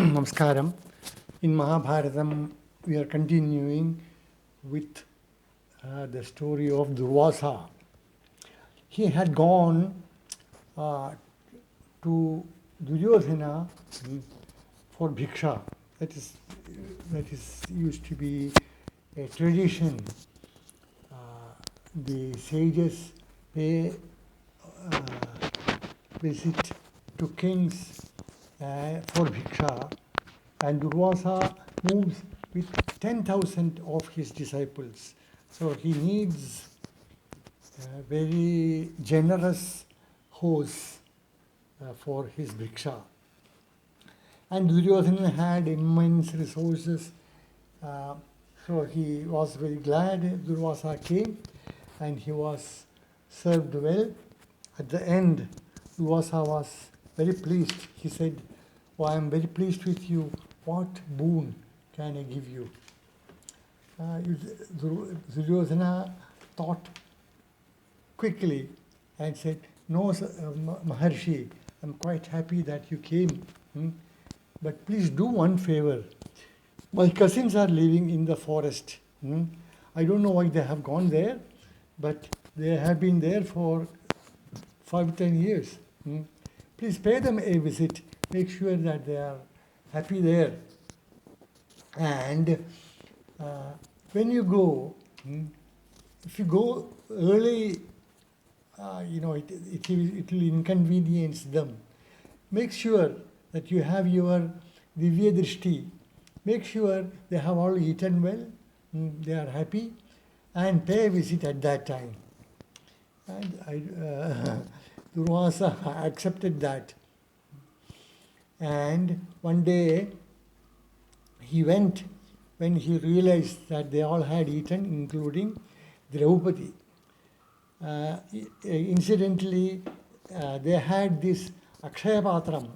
Namaskaram. In Mahabharatam, we are continuing with the story of Durvasa. He had gone uh, to Duryodhana for bhiksha. That is used to be a tradition. Uh, the sages pay uh, visit to kings for bhiksha, and Durvasa moves with 10,000 of his disciples. So he needs a very generous host for his bhiksha. And Duryodhana had immense resources, so he was very glad Durvasa came, and he was served well. At the end, Durvasa was very pleased. He said, "Oh, I am very pleased with you. What boon can I give you?" Duryodhana thought quickly and said, "No, Maharshi, I'm quite happy that you came. But please do one favor. My cousins are living in the forest. I don't know why they have gone there, but they have been there for 5-10 years. Please pay them a visit. Make sure that they are happy there. And when you go, if you go early, it will inconvenience them. Make sure that you have your Divya Drishti. Make sure they have all eaten well, they are happy, and pay a visit at that time." And Durvasa accepted that. And one day he went when he realized that they all had eaten, including Draupadi. Incidentally, they had this Akshaya Patram,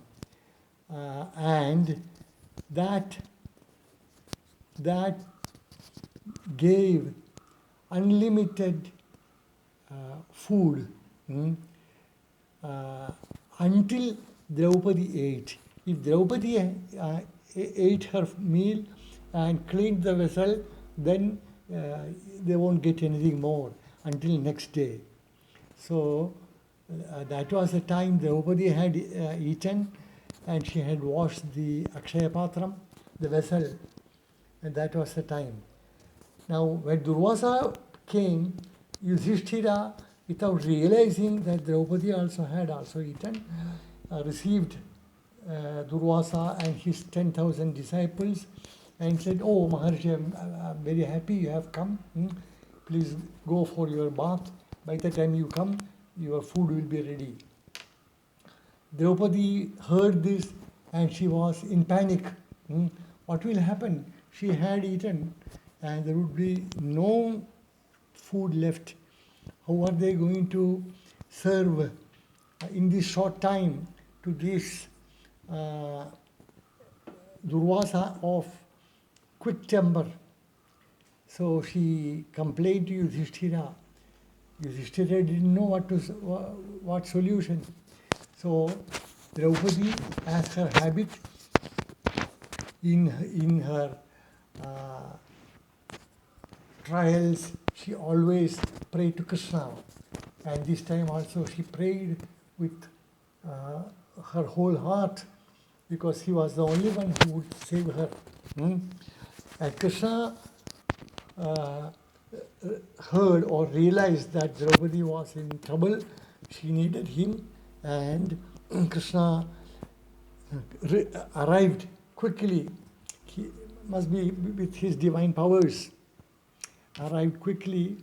and that gave unlimited food until Draupadi ate. If Draupadi ate her meal and cleaned the vessel, then they won't get anything more until next day. So that was the time Draupadi had eaten, and she had washed the Akshaya Patram, the vessel, and that was the time. Now, when Durvasa came, Yudhishthira, without realizing that Draupadi had also eaten, received Durvasa and his 10,000 disciples and said, "Oh, Maharshi, I'm very happy you have come. Please go for your bath. By the time you come, your food will be ready." Draupadi heard this and she was in panic. What will happen? She had eaten and there would be no food left. How are they going to serve in this short time to this Durvasa of quick temper? So she complained to Yudhishthira. Yudhishthira didn't know what solution. So Draupadi, as her habit, in her trials, she always prayed to Krishna. And this time also she prayed with her whole heart, because he was the only one who would save her. And Krishna heard or realized that Draupadi was in trouble. She needed him, and Krishna arrived quickly. He must be with his divine powers. Arrived quickly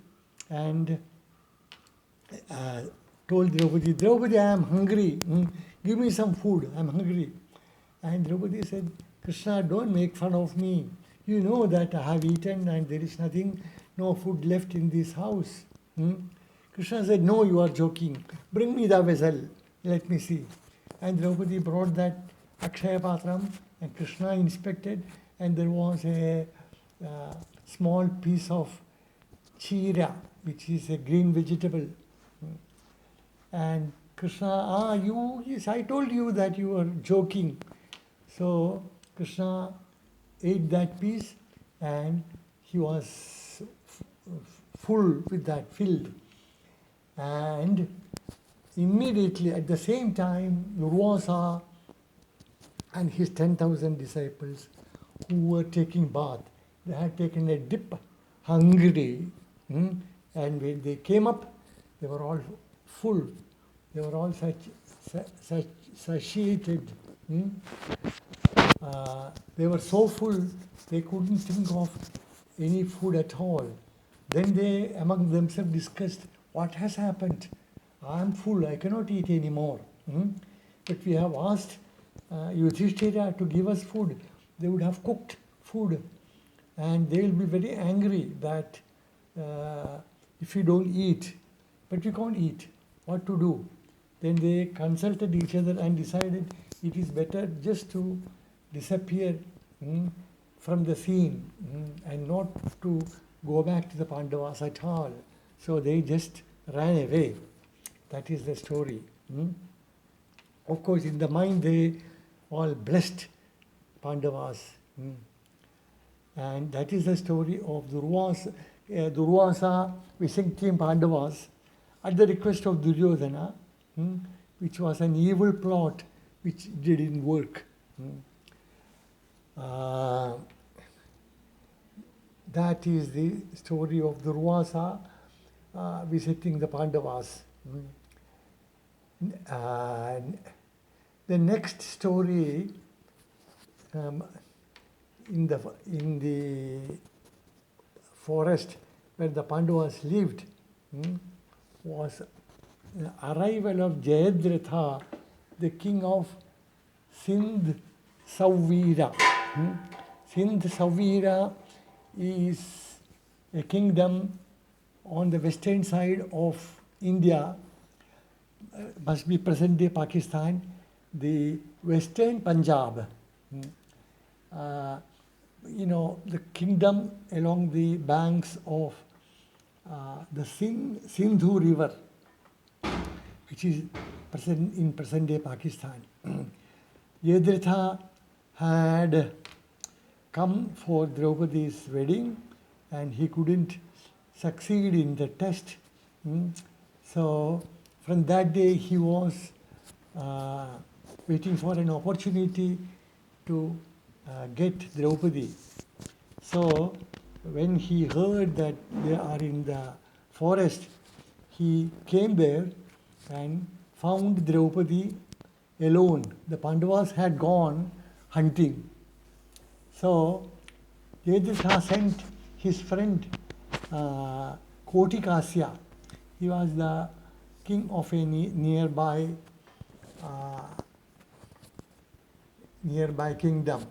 and told Draupadi, "Draupadi, I am hungry. Give me some food. I am hungry." And Draupadi said, "Krishna, don't make fun of me. You know that I have eaten and there is no food left in this house." Krishna said, "No, you are joking. Bring me the vessel. Let me see." And Draupadi brought that Akshaya Patram, and Krishna inspected, and there was a small piece of chira, which is a green vegetable. And Krishna, yes, I told you that you were joking. So Krishna ate that piece and he was full with that, filled. And immediately at the same time, Durvasa and his 10,000 disciples who were taking bath, they had taken a dip, hungry, and when they came up, they were all full. They were all satiated. They were so full, they couldn't think of any food at all. Then they among themselves discussed, what has happened? I am full, I cannot eat anymore. But we have asked Yudhishthira to give us food. They would have cooked food. And they will be very angry that if we don't eat, but we can't eat, what to do? Then they consulted each other and decided it is better just to disappear from the scene and not to go back to the Pandavas at all. So they just ran away. That is the story. Of course, in the mind they all blessed Pandavas. And that is the story of Durvasa visiting Pandavas at the request of Duryodhana, which was an evil plot which didn't work. That is the story of Durvasa visiting the Pandavas. The next story in the forest where the Pandavas lived was the arrival of Jayadratha, the king of Sindh Savira. Sindh Savira is a kingdom on the western side of India, must be present-day Pakistan, the western Punjab. The kingdom along the banks of the Sindhu River, which is present in present-day Pakistan. Jayadratha had come for Draupadi's wedding and he couldn't succeed in the test. So from that day he was waiting for an opportunity to get Draupadi. So when he heard that they are in the forest, he came there and found Draupadi alone. The Pandavas had gone hunting. So Jayadratha sent his friend Kotikasya. He was the king of a nearby kingdom.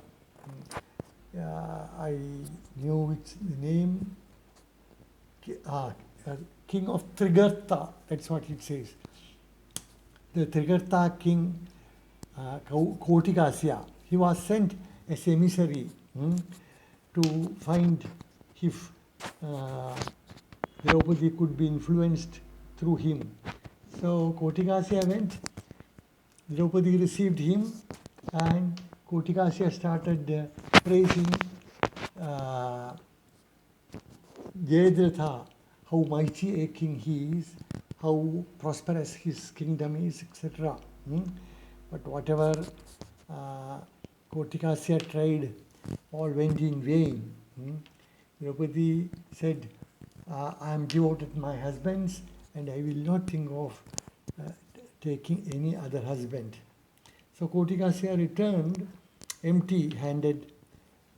I knew its name. King of Trigarta, that's what it says. The Trigarta king, Kotikasya, he was sent as emissary to find if Draupadi could be influenced through him. So Kotikasya went, Draupadi received him, and Kotikasya started praising Jayadratha, how mighty a king he is, how prosperous his kingdom is, etc. But whatever Kotikasya tried, all went in vain. Draupadi said, I am devoted to my husbands and I will not think of taking any other husband. So Kotikasya returned empty-handed.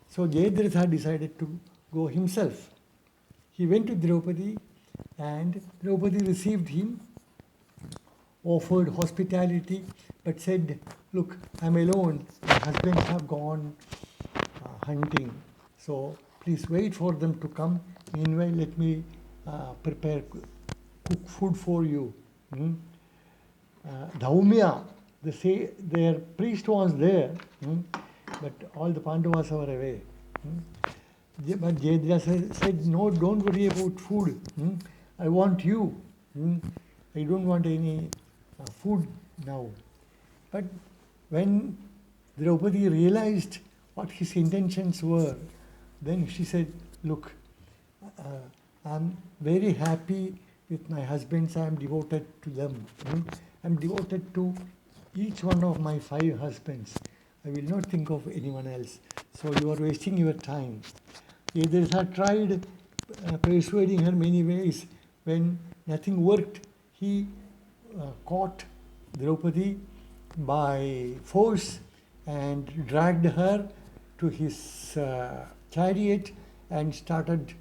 So Jayadratha decided to go himself. He went to Draupadi and Draupadi received him, offered hospitality, but said, look, I'm alone, my husbands have gone hunting, so please wait for them to come. Meanwhile, let me cook food for you. Dhaumya, they say their priest was there, but all the Pandavas were away. But Jayadratha said, no, don't worry about food. I want you. I don't want any food now. But when Draupadi realized what his intentions were. Then she said, look, I'm very happy with my husbands. I'm devoted to them. I'm devoted to each one of my 5 husbands. I will not think of anyone else. So you are wasting your time. Jayadratha tried persuading her many ways. When nothing worked, he caught Draupadi by force and dragged her to his chariot and started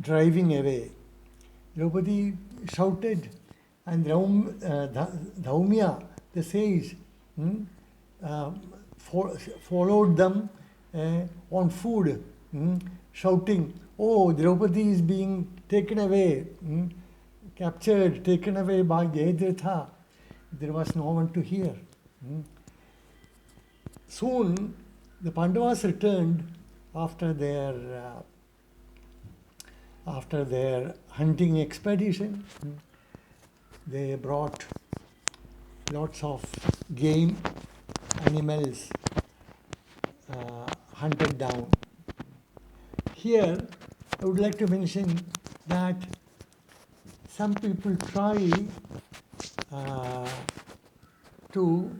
driving away. Draupadi shouted, and Dhaumya, the sage, followed them on foot, shouting, oh, Draupadi is being taken away, captured, taken away by Jayadratha. There was no one to hear. Soon, the Pandavas returned after their hunting expedition. They brought lots of game, animals hunted down. Here, I would like to mention that some people try to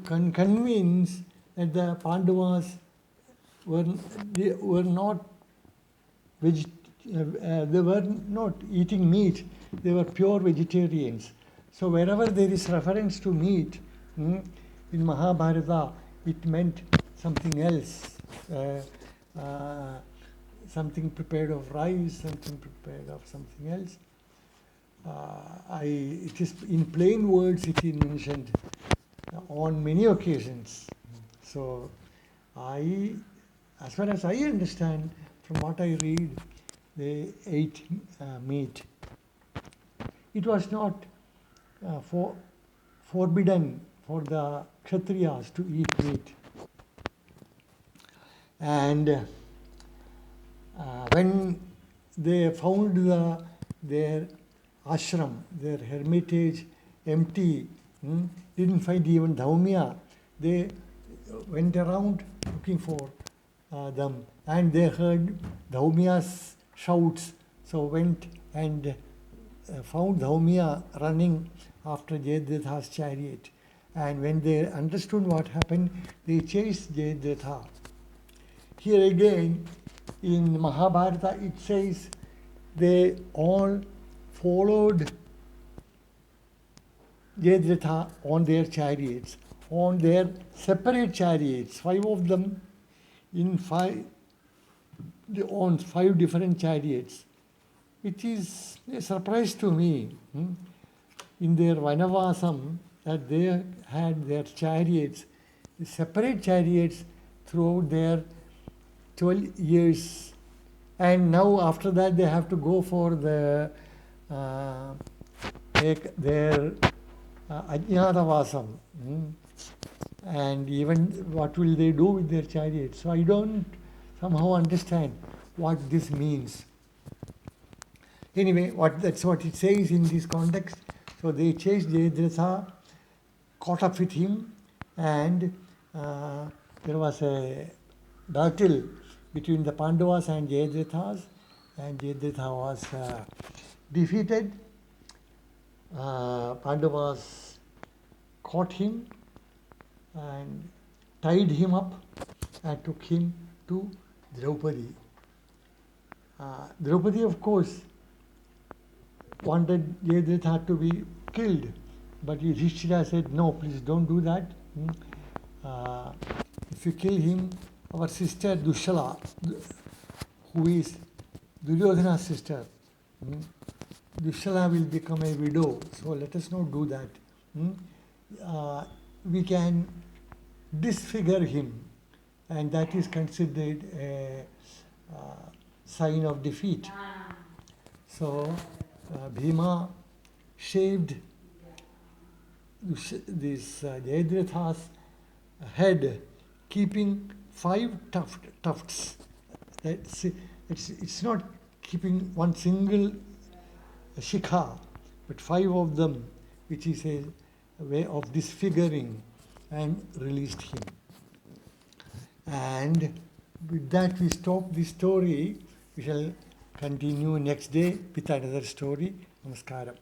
convince that the Pandavas were not they were not eating meat. They were pure vegetarians. So wherever there is reference to meat in Mahabharata, it meant something else. Something prepared of rice, something prepared of something else. It is in plain words it is mentioned on many occasions. So as far as I understand, from what I read, they ate meat. It was not forbidden for the Kshatriyas to eat meat. And when they found their ashram, their hermitage empty, didn't find even Dhaumya, they went around looking for them, and they heard Dhaumya's shouts, so went and found Dhaumya running after Jayadratha's chariot. And when they understood what happened, they chased Jayadratha. Here again, in Mahabharata, it says they all followed Jayadratha on their chariots, on their separate chariots, 5 of them on 5 different chariots, which is a surprise to me. In their Vanavasam, that they had their chariots, separate chariots throughout their 12 years. And now after that they have to go for their Ajnatavasam. And even what will they do with their chariots? So I don't somehow understand what this means. Anyway, that's what it says in this context. So they chased Jayadratha, caught up with him, and there was a battle between the Pandavas and Jayadrathas, and Jayadratha was defeated. Pandavas caught him and tied him up and took him to Draupadi. Draupadi, of course, wanted Jayadratha to be killed, but Yudhishthira said, no, please don't do that. If you kill him, our sister Dushala, who is Duryodhana's sister, Dushala will become a widow, so let us not do that. We can disfigure him, and that is considered a sign of defeat. So Bhima shaved this Jayadratha's head, keeping 5 tufts. It's not keeping one single shikha, but 5 of them, which is a way of disfiguring. and released him. And with that, we stop this story. We shall continue next day with another story. Namaskaram.